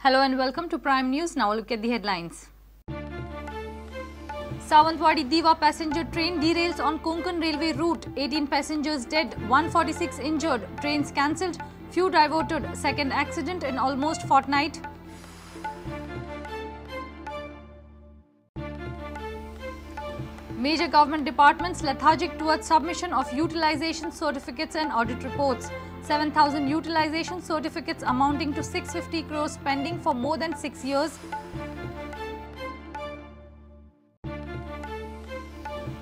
Hello and welcome to Prime News. Now look at the headlines. Sawantwadi-Diva passenger train derails on Konkan railway route. 18 passengers dead, 146 injured. Trains cancelled, few diverted. Second accident in almost fortnight. Major government departments lethargic towards submission of utilization certificates and audit reports. 7,000 utilization certificates amounting to 650 crores pending for more than 6 years.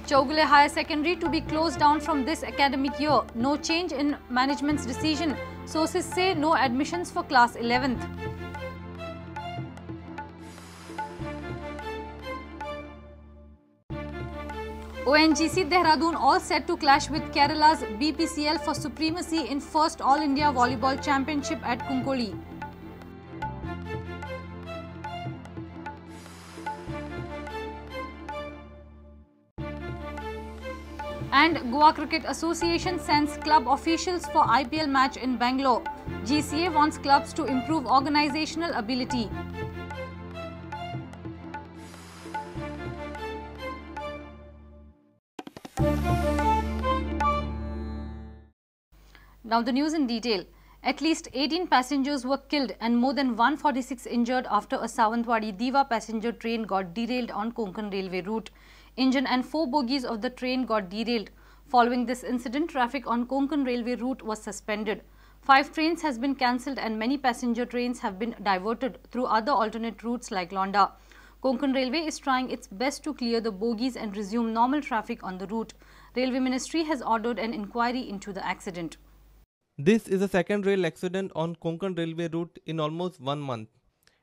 Chowgule Higher Secondary to be closed down from this academic year. No change in management's decision. Sources say no admissions for class 11th. ONGC Dehradun all set to clash with Kerala's BPCL for supremacy in first All India Volleyball Championship at Kunkoli. And Goa Cricket Association sends club officials for IPL match in Bangalore. GCA wants clubs to improve organizational ability. Now the news in detail. At least 18 passengers were killed and more than 146 injured after a Sawantwadi-Diva passenger train got derailed on Konkan railway route. Engine and 4 bogies of the train got derailed. Following this incident, traffic on Konkan railway route was suspended. 5 trains has been cancelled and many passenger trains have been diverted through other alternate routes like Londa. Konkan Railway is trying its best to clear the bogies and resume normal traffic on the route. Railway Ministry has ordered an inquiry into the accident. This is the second rail accident on Konkan railway route in almost 1 month.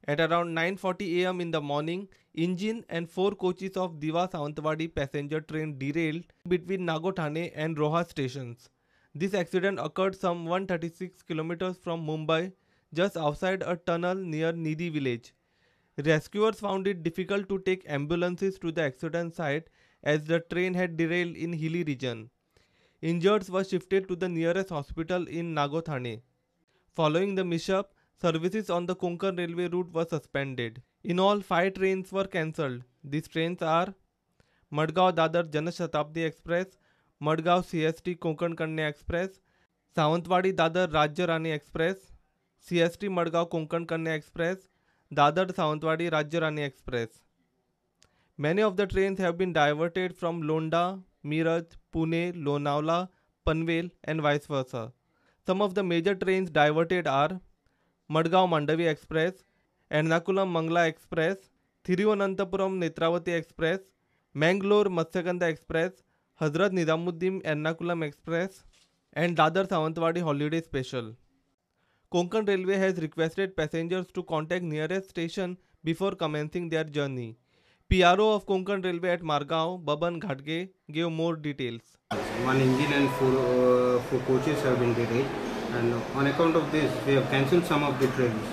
At around 9:40 am in the morning, engine and 4 coaches of Diva Sawantwadi passenger train derailed between Nagothane and Roha stations. This accident occurred some 136 kilometers from Mumbai, just outside a tunnel near Nidi village. Rescuers found it difficult to take ambulances to the accident site as the train had derailed in hilly region. Injured were shifted to the nearest hospital in Nagothane. Following the mishap, services on the Konkan railway route were suspended. In all, 5 trains were cancelled. These trains are Madgaon-Dadar Janashatabdi Express, Madgaon CST Konkan Kanya Express, Sawantwadi-Dadar Rajya Rani Express, CST Madgaon Konkan Kanya Express, Dadar Sawantwadi Rajya Rani Express. Many of the trains have been diverted from Londa, Meerut, Pune, Lonavala, Panvel and vice versa. Some of the major trains diverted are Madgaon Mandavi Express, Ernakulam Mangla Express, Thiruvananthapuram Netravati Express, Mangalore Matsyagandha Express, Hazrat Nizamuddin Ernakulam Express and Dadar Sawantwadi Holiday Special. Konkan Railway has requested passengers to contact nearest station before commencing their journey. PRO of Konkan Railway at Margao, Baban Ghatge, gave more details. One engine and 4 coaches have been derailed, and on account of this, we have cancelled some of the trains.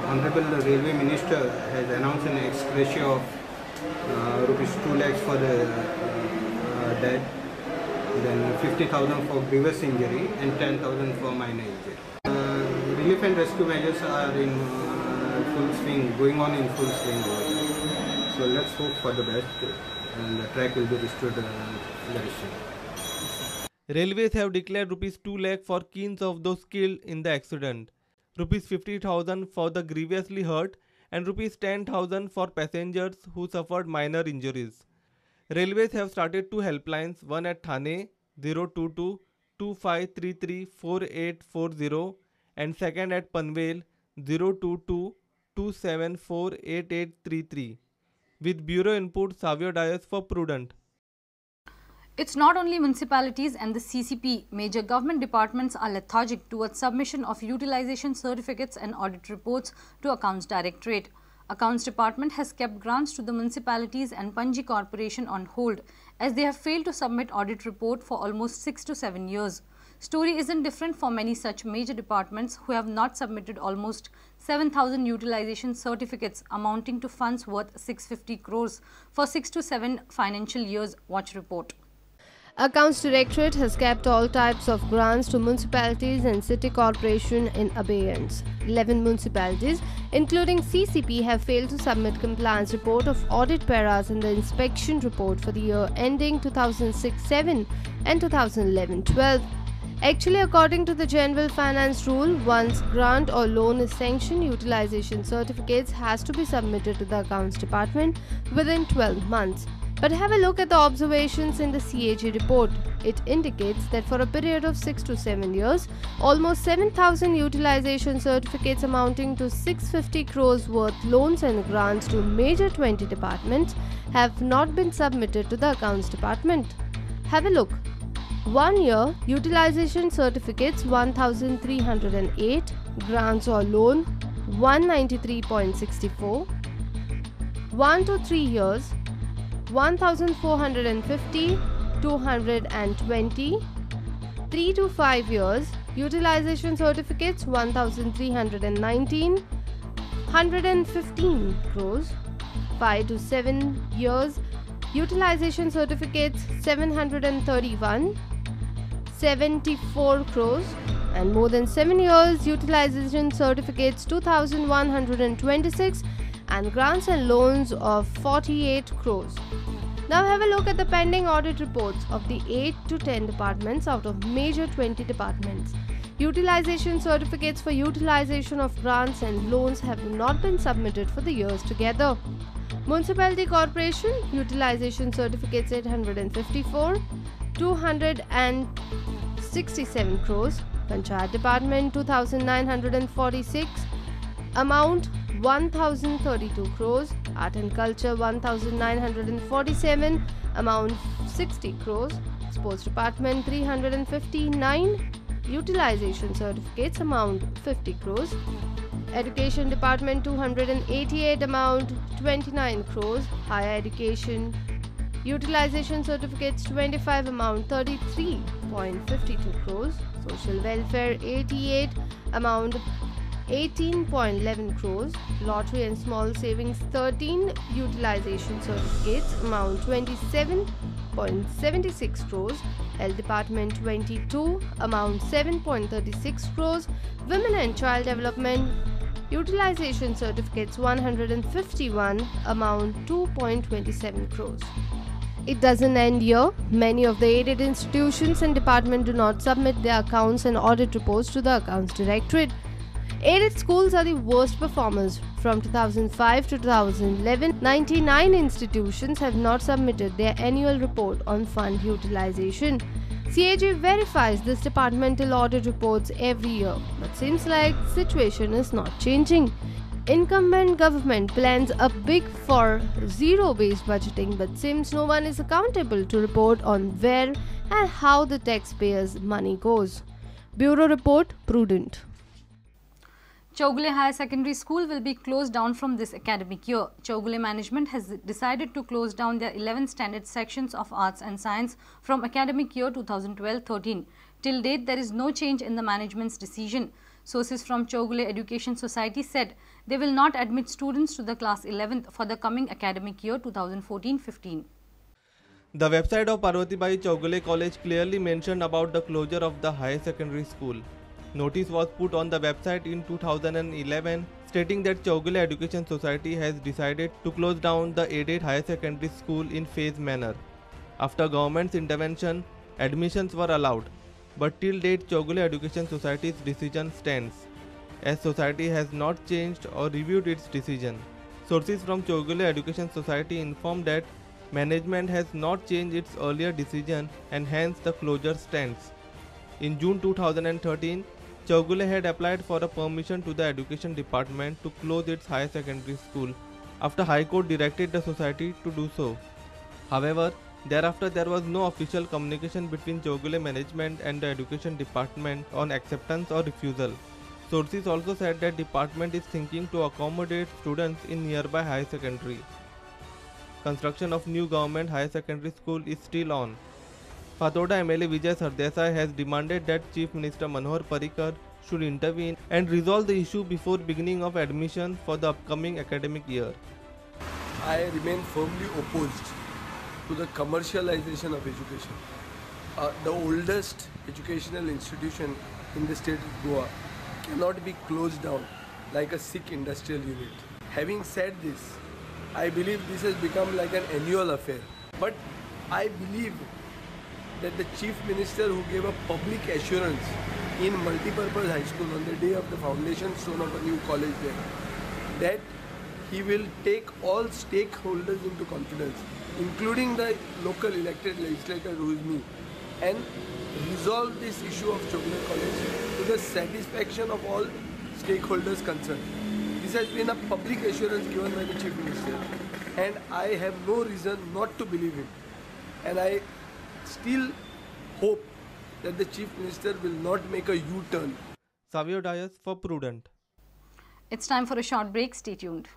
Honorable Railway Minister has announced an ex gratia of rupees 2 lakhs for the dead, then 50,000 for grievous injury and 10,000 for minor injury. Relief and rescue measures are in full swing, going on in full swing. So let's hope for the best and the track will be restored very soon. Railways have declared rupees 2 lakh for kins of those killed in the accident, rupees 50,000 for the grievously hurt and rupees 10,000 for passengers who suffered minor injuries. Railways have started 2 helplines, one at Thane 022 2533 4840 and second at Panvel 022 274 8833. With Bureau input, Savio Dias for Prudent. It's not only municipalities and the CCP. Major government departments are lethargic towards submission of utilization certificates and audit reports to Accounts Directorate. Accounts Department has kept grants to the municipalities and Panji Corporation on hold as they have failed to submit audit report for almost 6 to 7 years. Story isn't different for many such major departments who have not submitted almost 7,000 utilization certificates amounting to funds worth 650 crores for 6 to 7 financial years. Watch report. Accounts Directorate has kept all types of grants to municipalities and city corporation in abeyance. 11 municipalities, including CCP, have failed to submit compliance report of audit paras in the inspection report for the year ending 2006-7 and 2011-12. Actually, according to the General Finance Rule, once grant or loan is sanctioned, utilization certificates has to be submitted to the Accounts Department within 12 months. But have a look at the observations in the CAG report. It indicates that for a period of 6 to 7 years, almost 7,000 utilization certificates amounting to 650 crores worth loans and grants to major 20 departments have not been submitted to the Accounts Department. Have a look. 1 year, utilization certificates 1,308, grants or loan 193.64, 1 to 3 years, 1,450, 220, 3 to 5 years, utilization certificates 1,319, 115 crores, 5 to 7 years, utilization certificates 731, 74 crores, and more than 7 years, utilization certificates 2,126, and grants and loans of 48 crores. Now have a look at the pending audit reports of the 8 to 10 departments out of major 20 departments. Utilization certificates for utilization of grants and loans have not been submitted for the years together. Municipality Corporation, utilization certificates 854, 267 crores. Panchayat Department 2,946, amount 1,032 crores. Art and Culture 1,947, amount 60 crores. Sports Department 359, utilization certificates amount 50 crores. Education Department 288, amount 29 crores. Higher Education, utilization certificates 25, amount 33.52 crores. Social Welfare 88, amount 18.11 crores. Lottery and Small Savings 13, utilization certificates amount 27.76 crores. Health Department 22, amount 7.36 crores. Women and Child Development, utilization certificates 151, amount 2.27 crores. It doesn't end here. Many of the aided institutions and departments do not submit their accounts and audit reports to the Accounts Directorate. Aided schools are the worst performers. From 2005 to 2011, 99 institutions have not submitted their annual report on fund utilization. CAG verifies this departmental audit reports every year, but seems like situation is not changing. Incumbent government plans a big for zero-based budgeting, but seems no one is accountable to report on where and how the taxpayers' money goes. Bureau Report, Prudent. Chowgule Higher Secondary School will be closed down from this academic year. Chowgule management has decided to close down their 11 standard sections of Arts and Science from academic year 2012-13. Till date, there is no change in the management's decision. Sources from Chowgule Education Society said they will not admit students to the class 11th for the coming academic year 2014-15. The website of Parvatibai Chowgule College clearly mentioned about the closure of the higher secondary school. Notice was put on the website in 2011 stating that Chowgule Education Society has decided to close down the aided higher secondary school in phased manner. After government's intervention, admissions were allowed, but till date Chowgule Education Society's decision stands, as society has not changed or reviewed its decision. Sources from Chowgule Education Society informed that management has not changed its earlier decision and hence the closure stands. In June 2013, Chowgule had applied for a permission to the Education Department to close its higher secondary school after High Court directed the society to do so. However, thereafter there was no official communication between Chowgule management and the Education Department on acceptance or refusal. Sources also said that department is thinking to accommodate students in nearby higher secondary. Construction of new government higher secondary school is still on. Fathoda MLA Vijay Sardesai has demanded that Chief Minister Manohar Parrikar should intervene and resolve the issue before beginning of admission for the upcoming academic year. I remain firmly opposed to the commercialization of education. the oldest educational institution in the state of Goa cannot be closed down like a sick industrial unit. Having said this, I believe this has become like an annual affair. But I believe that the Chief Minister who gave a public assurance in multipurpose high school on the day of the foundation stone of a new college there, that he will take all stakeholders into confidence, including the local elected legislator who is me, and resolve this issue of Chokler College to the satisfaction of all stakeholders concerned. This has been a public assurance given by the Chief Minister, and I have no reason not to believe him. And I still hope that the Chief Minister will not make a U-turn. Savio Dias for Prudent. It's time for a short break. Stay tuned.